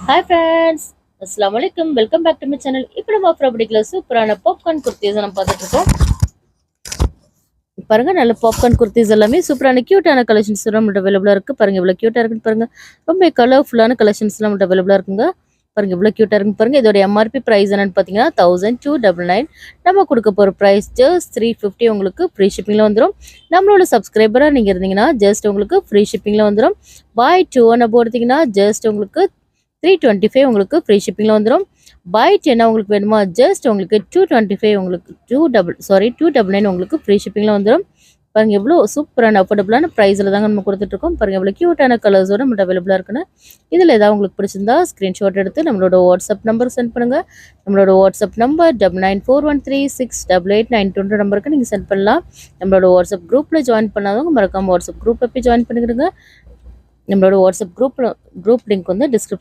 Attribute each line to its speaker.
Speaker 1: Hi friends, அஸ்ஸலாமு அலைக்கும். Welcome back to my channel. இப்போ நம்ம ஆஃபர் அப்படிக்கல சூப்பரான பாப்கார்ன் குர்த்திஸ் நம்ம பார்த்துட்டு இருக்கோம். பாருங்க, நல்ல பாப்கார்ன் குர்த்திஸ் எல்லாமே சூப்பரான கியூட்டான கலெக்ஷன்ஸ் நம்மள்ட்ட அவைலபிளாக இருக்குது. பாருங்க இவ்வளோ கியூட்டாக இருக்குன்னு பாருங்க. ரொம்ப கலர்ஃபுல்லான கலெக்ஷன்ஸ் நம்மள்ட்ட அவைலபிளாக இருக்குங்க. பாருங்க இவ்வளோ கியூட்டாக இருக்குன்னு பாருங்க. இதோட எம்ஆர்பி ப்ரைஸ் என்னன்னு பார்த்தீங்கன்னா 1299. நம்ம கொடுக்க போகிற ப்ரைஸ் ஜஸ்ட் 350. உங்களுக்கு ஃப்ரீ ஷிப்பிங்கில் வந்துடும். நம்மளோட சப்ஸ்கிரைபராக நீங்கள் இருந்தீங்கன்னா ஜஸ்ட் உங்களுக்கு ஃப்ரீ ஷிப்பிங்கில் வந்துடும். பை 2 ஒன்று போடுறீங்கன்னா ஜஸ்ட் உங்களுக்கு 325 உங்களுக்கு ஃப்ரீ ஷிப்பிங்கில் வந்துடும். பை 10 உங்களுக்கு வேணுமா ஜஸ்ட் உங்களுக்கு 225 உங்களுக்கு 299 உங்களுக்கு ஃப்ரீ ஷிப்பிங்கில் வந்துடும். பாருங்கள் எவ்வளோ சூப்பரான அஃபோர்டபுளான ப்ரைஸில் தாங்க நம்ம கொடுத்துட்ருக்கோம். பாருங்கள் எவ்வளோ க்யூட்டான கலர்ஸோட நம்மகிட்ட அவைலபிளாக இருக்குன்னு. இதில் ஏதாவது உங்களுக்கு பிடிச்சிருந்தா ஸ்க்ரீன்ஷாட் எடுத்து நம்மளோட வாட்ஸ்அப் நம்பர் சென்ட் பண்ணுங்கள். நம்மளோட வாட்ஸ்அப் நம்பர் 9941368892 நம்பருக்கு நீங்கள் சென்ட் பண்ணலாம். நம்மளோட வாட்ஸ்அப் குரூப்பில் ஜாயின் பண்ணாதவங்க மறக்காமல் வாட்ஸ்அப் குரூப்பில் போய் ஜாயின் பண்ணிக்கிடுங்க. நம்மளோட வாட்ஸ்அப் குரூப் லிங்க் வந்து டிஸ்கிரிப்ஷன்